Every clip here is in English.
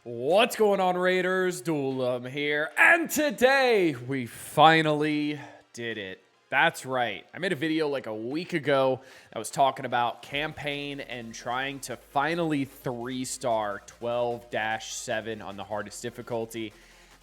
What's going on, Raiders? Duelam here, and today we finally did it. That's right. I made a video like a week ago that was talking about campaign and trying to finally 3-star 12-7 on the hardest difficulty.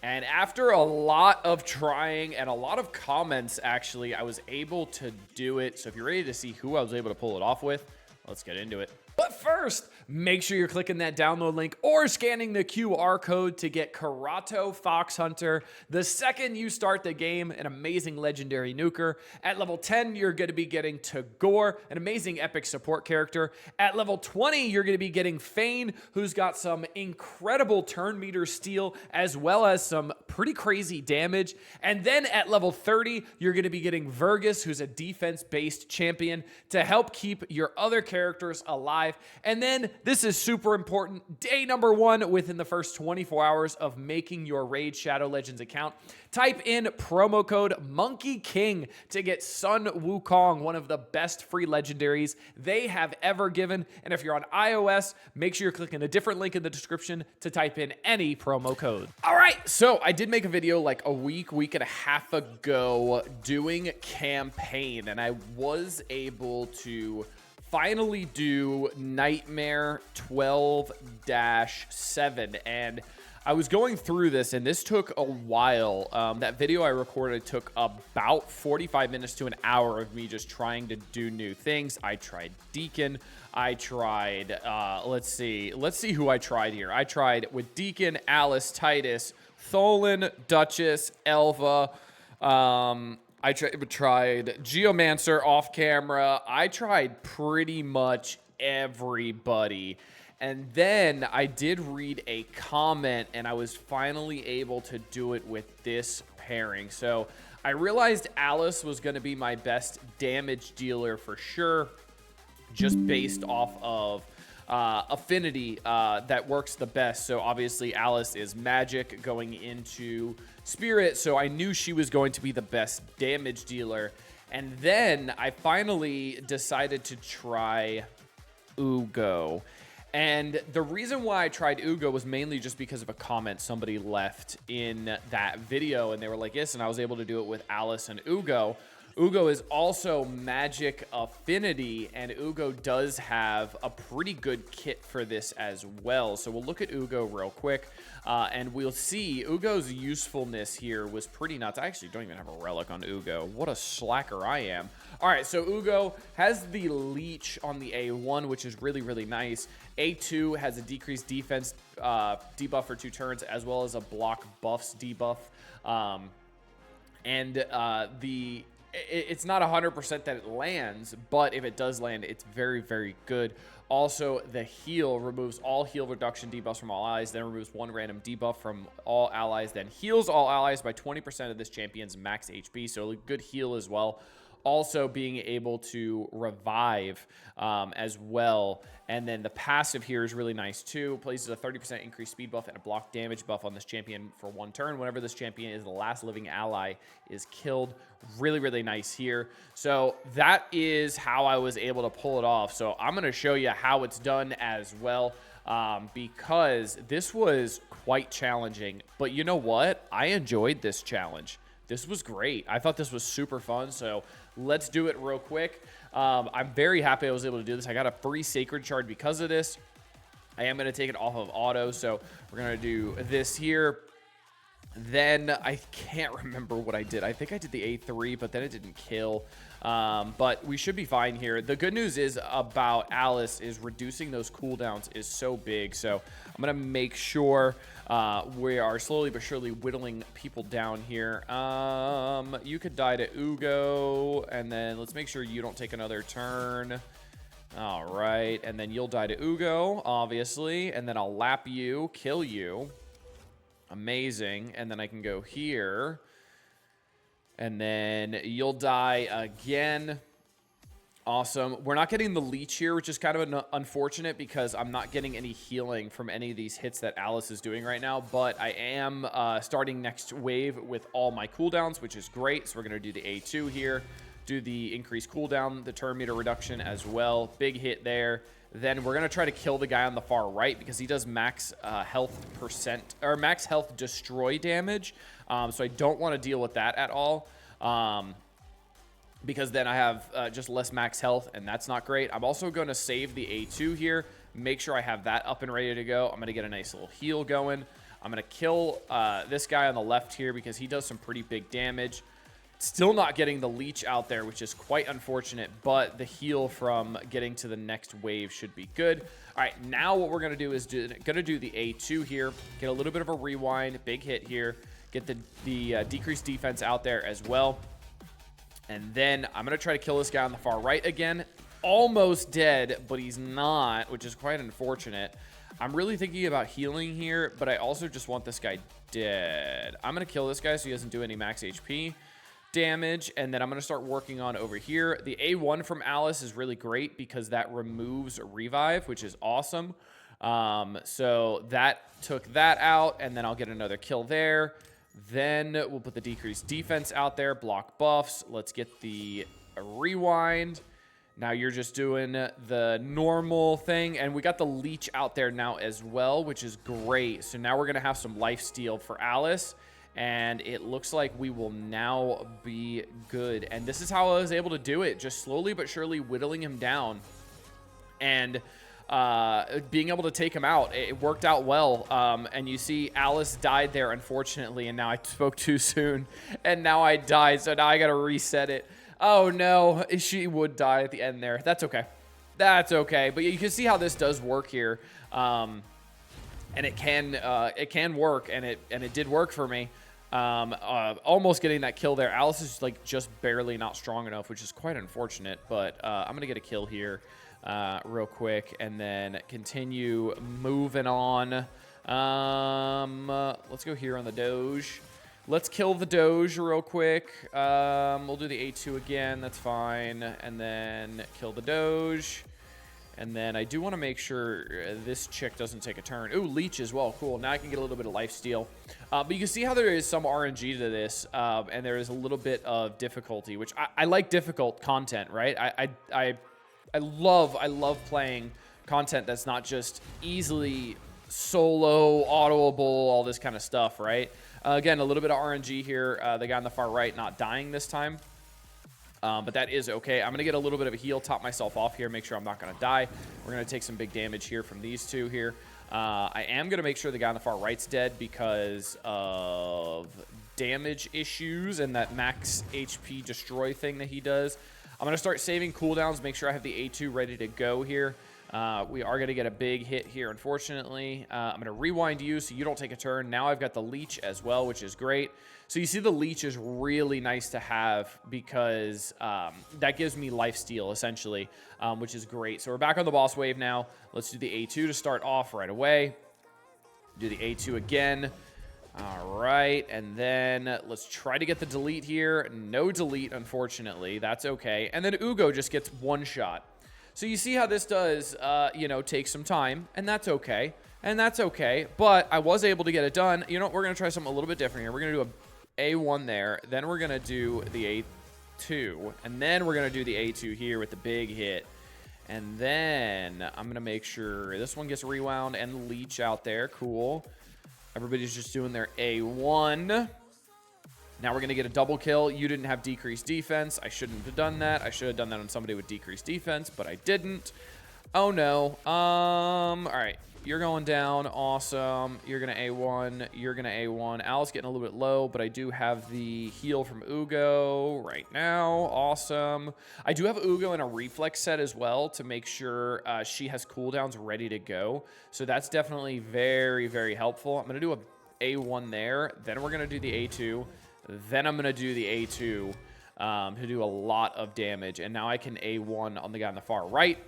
And after a lot of trying and a lot of comments, actually, I was able to do it. So if you're ready to see who I was able to pull it off with, let's get into it. But first, make sure you're clicking that download link or scanning the QR code to get Karato Fox Hunter. The second you start the game, an amazing legendary nuker. At level 10, you're going to be getting Tagore, an amazing epic support character. At level 20, you're going to be getting Fane, who's got some incredible turn meter steal, as well as some pretty crazy damage. And then at level 30, you're going to be getting Vergus, who's a defense-based champion, to help keep your other characters alive. And then, this is super important, day number 1 within the first 24 hours of making your Raid Shadow Legends account. Type in promo code Monkey King to get Sun Wukong, one of the best free legendaries they have ever given. And if you're on iOS, make sure you're clicking a different link in the description to type in any promo code. All right, so I did make a video like a week and a half ago doing campaign, and I was able to finally do Nightmare 12-7, and I was going through this, and this took a while. That video I recorded took about 45 minutes to an hour of me just trying to do new things. I tried Deacon. I tried, let's see who I tried here. I tried with Deacon, Alice, Titus, Tholen, Duchess, Elva, I tried Geomancer off camera. I tried pretty much everybody. And then I did read a comment, and I was finally able to do it with this pairing. So I realized Alice was going to be my best damage dealer for sure, just based off of affinity that works the best. So obviously Alice is magic going into spirit, so I knew she was going to be the best damage dealer. And then I finally decided to try Ugo. And the reason why I tried Ugo was mainly just because of a comment somebody left in that video, and they were like, yes, and I was able to do it with Alice and Ugo. Ugo is also magic affinity, and Ugo does have a pretty good kit for this as well. So we'll look at Ugo real quick, and we'll see Ugo's usefulness here was pretty nuts. I actually don't even have a relic on Ugo. What a slacker I am. All right, so Ugo has the leech on the A1, which is really, really nice. A2 has a decreased defense debuff for 2 turns, as well as a block buffs debuff. It's not 100% that it lands, but if it does land, it's very, very good. Also, the heal removes all heal reduction debuffs from all allies, then removes 1 random debuff from all allies, then heals all allies by 20% of this champion's max HP, so a good heal as well. Also being able to revive as well. And then the passive here is really nice too. Places a 30% increased speed buff and a block damage buff on this champion for 1 turn. Whenever this champion is the last living ally is killed. Really, really nice here. So that is how I was able to pull it off. So I'm going to show you how it's done as well. Because this was quite challenging. But you know what? I enjoyed this challenge. This was great. I thought this was super fun, so let's do it real quick. I'm very happy I was able to do this. I got a free Sacred Shard because of this. I am going to take it off of auto, so we're going to do this here. Then I can't remember what I did. I think I did the A3, but then it didn't kill. But we should be fine here. The good news is about Alice is reducing those cooldowns is so big. So I'm going to make sure we are slowly but surely whittling people down here. You could die to Ugo, and then let's make sure you don't take another turn. All right, and then you'll die to Ugo, obviously, and then I'll lap you, kill you. Amazing. And then I can go here, and then you'll die again. Awesome. We're not getting the leech here, which is kind of unfortunate because I'm not getting any healing from any of these hits that Alice is doing right now, but I am starting next wave with all my cooldowns, which is great. So we're going to do the A2 here. do the increased cooldown, the turn meter reduction as well. Big hit there. Then we're going to try to kill the guy on the far right because he does max health percent or max health destroy damage. So I don't want to deal with that at all. Because then I have just less max health, and that's not great. I'm also going to save the A2 here, make sure I have that up and ready to go. I'm going to get a nice little heal going. I'm going to kill this guy on the left here because he does some pretty big damage. Still not getting the leech out there, which is quite unfortunate, but the heal from getting to the next wave should be good. All right, now what we're going to do is do the A2 here, get a little bit of a rewind, big hit here, get the decreased defense out there as well. And then I'm going to try to kill this guy on the far right again. Almost dead, but he's not, which is quite unfortunate. I'm really thinking about healing here, but I also just want this guy dead. I'm going to kill this guy so he doesn't do any max HP damage, and then I'm going to start working on over here. The A1 from Alice is really great because that removes revive, which is awesome. So that took that out, and then I'll get another kill there. Then we'll put the decreased defense out there, block buffs. Let's get the rewind. Now you're just doing the normal thing, and we got the leech out there now as well, which is great. So now we're going to have some life steal for Alice, and it looks like we will now be good. And this is how I was able to do it, just slowly but surely whittling him down and being able to take him out. It worked out well. And you see Alice died there, unfortunately, and now I spoke too soon, and now I died, so now I got to reset it. Oh, no. She would die at the end there. That's okay. That's okay. But you can see how this does work here. And it can work, and it did work for me. Almost getting that kill there. Alice is like just barely not strong enough, which is quite unfortunate, but I'm going to get a kill here real quick and then continue moving on. Let's go here on the Doge. Let's kill the Doge real quick. We'll do the A2 again. That's fine. And then kill the Doge. And then I do want to make sure this chick doesn't take a turn. Ooh, leech as well. Cool. Now I can get a little bit of life steal. But you can see how there is some RNG to this. And there is a little bit of difficulty, which I like difficult content, right? I love playing content that's not just easily solo, autoable, all this kind of stuff, right? Again, a little bit of RNG here. The guy on the far right not dying this time. But that is okay. I'm going to get a little bit of a heal, top myself off here, make sure I'm not going to die. We're going to take some big damage here from these two here. I am going to make sure the guy on the far right's dead because of damage issues and that max HP destroy thing that he does. I'm going to start saving cooldowns, make sure I have the A2 ready to go here. We are going to get a big hit here, unfortunately. I'm going to rewind you so you don't take a turn. Now I've got the leech as well, which is great. So you see the leech is really nice to have because that gives me life steal, essentially, which is great. So we're back on the boss wave now. Let's do the A2 to start off right away. Do the A2 again. All right, and then let's try to get the delete here. No delete, unfortunately. That's okay. And then Ugo just gets one shot. So you see how this does, take some time, and that's okay. And that's okay, but I was able to get it done. You know what? We're going to try something a little bit different here. We're going to do a A1 there. Then we're going to do the A2. And then we're going to do the A2 here with the big hit. And then I'm going to make sure this one gets rewound and leech out there. Cool. Everybody's just doing their A1. Now we're going to get a double kill. You didn't have decreased defense. I shouldn't have done that. I should have done that on somebody with decreased defense, but I didn't. Oh, no. All right. You're going down. Awesome. You're going to A1. You're going to A1. Al's getting a little bit low, but I do have the heal from Ugo right now. Awesome. I do have Ugo in a reflex set as well to make sure she has cooldowns ready to go. So that's definitely very, very helpful. I'm going to do a A1 there. Then we're going to do the A2. Then I'm going to do the A2 to do a lot of damage. And now I can A1 on the guy on the far right.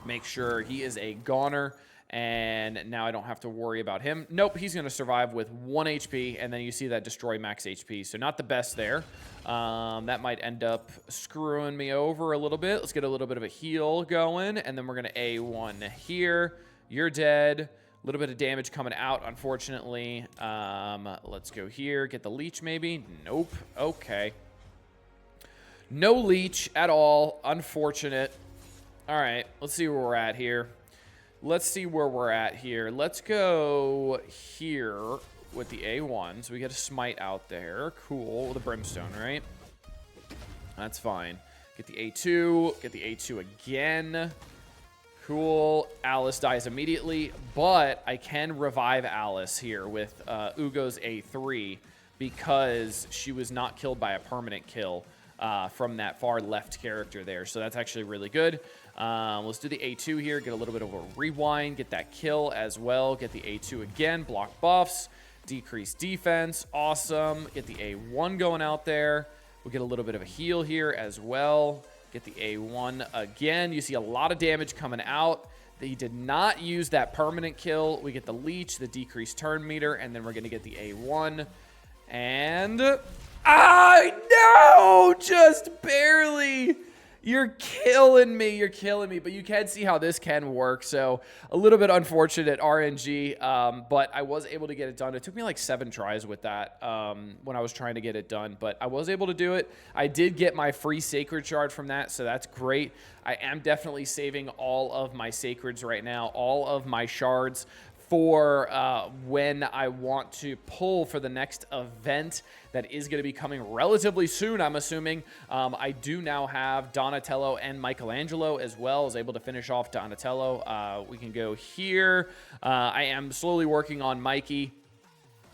Make sure he is a goner. And now I don't have to worry about him. Nope, he's going to survive with 1 HP. And then you see that destroy max HP. So not the best there. That might end up screwing me over a little bit. Let's get a little bit of a heal going. And then we're going to A1 here. You're dead. A little bit of damage coming out, unfortunately. Let's go here. Get the leech, maybe. Nope. Okay. No leech at all. Unfortunate. All right, let's see where we're at here. Let's go here with the A1. So we get a smite out there. Cool. With a brimstone, right? That's fine. Get the A2. Get the A2 again. Cool. Alice dies immediately, but I can revive Alice here with Ugo's A3 because she was not killed by a permanent kill from that far left character there. So that's actually really good. Let's do the A2 here. Get a little bit of a rewind. Get that kill as well. Get the A2 again. Block buffs. Decrease defense. Awesome. Get the A1 going out there. We'll get a little bit of a heal here as well. Get the A1 again. You see a lot of damage coming out. He did not use that permanent kill. We get the leech, the decreased turn meter, and then we're going to get the A1. And... no! Just barely! You're killing me. You're killing me. But you can see how this can work. So a little bit unfortunate RNG, but I was able to get it done. It took me like 7 tries with that when I was trying to get it done, but I was able to do it. I did get my free sacred shard from that, so that's great. I am definitely saving all of my sacreds right now, all of my shards for when I want to pull for the next event that is going to be coming relatively soon, I'm assuming. I do now have Donatello and Michelangelo as well. I was able to finish off Donatello. We can go here. I am slowly working on Mikey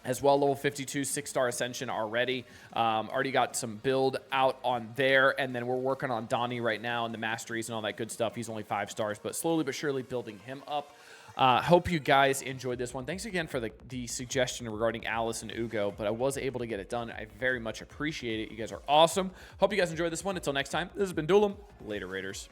as well, level 52, 6-star Ascension already. Already got some build out on there, and then we're working on Donnie right now and the masteries and all that good stuff. He's only 5 stars, but slowly but surely building him up. Hope you guys enjoyed this one. Thanks again for the suggestion regarding Alice and Ugo, but I was able to get it done. I very much appreciate it. You guys are awesome. Hope you guys enjoyed this one. Until next time, this has been Duelim. Later, Raiders.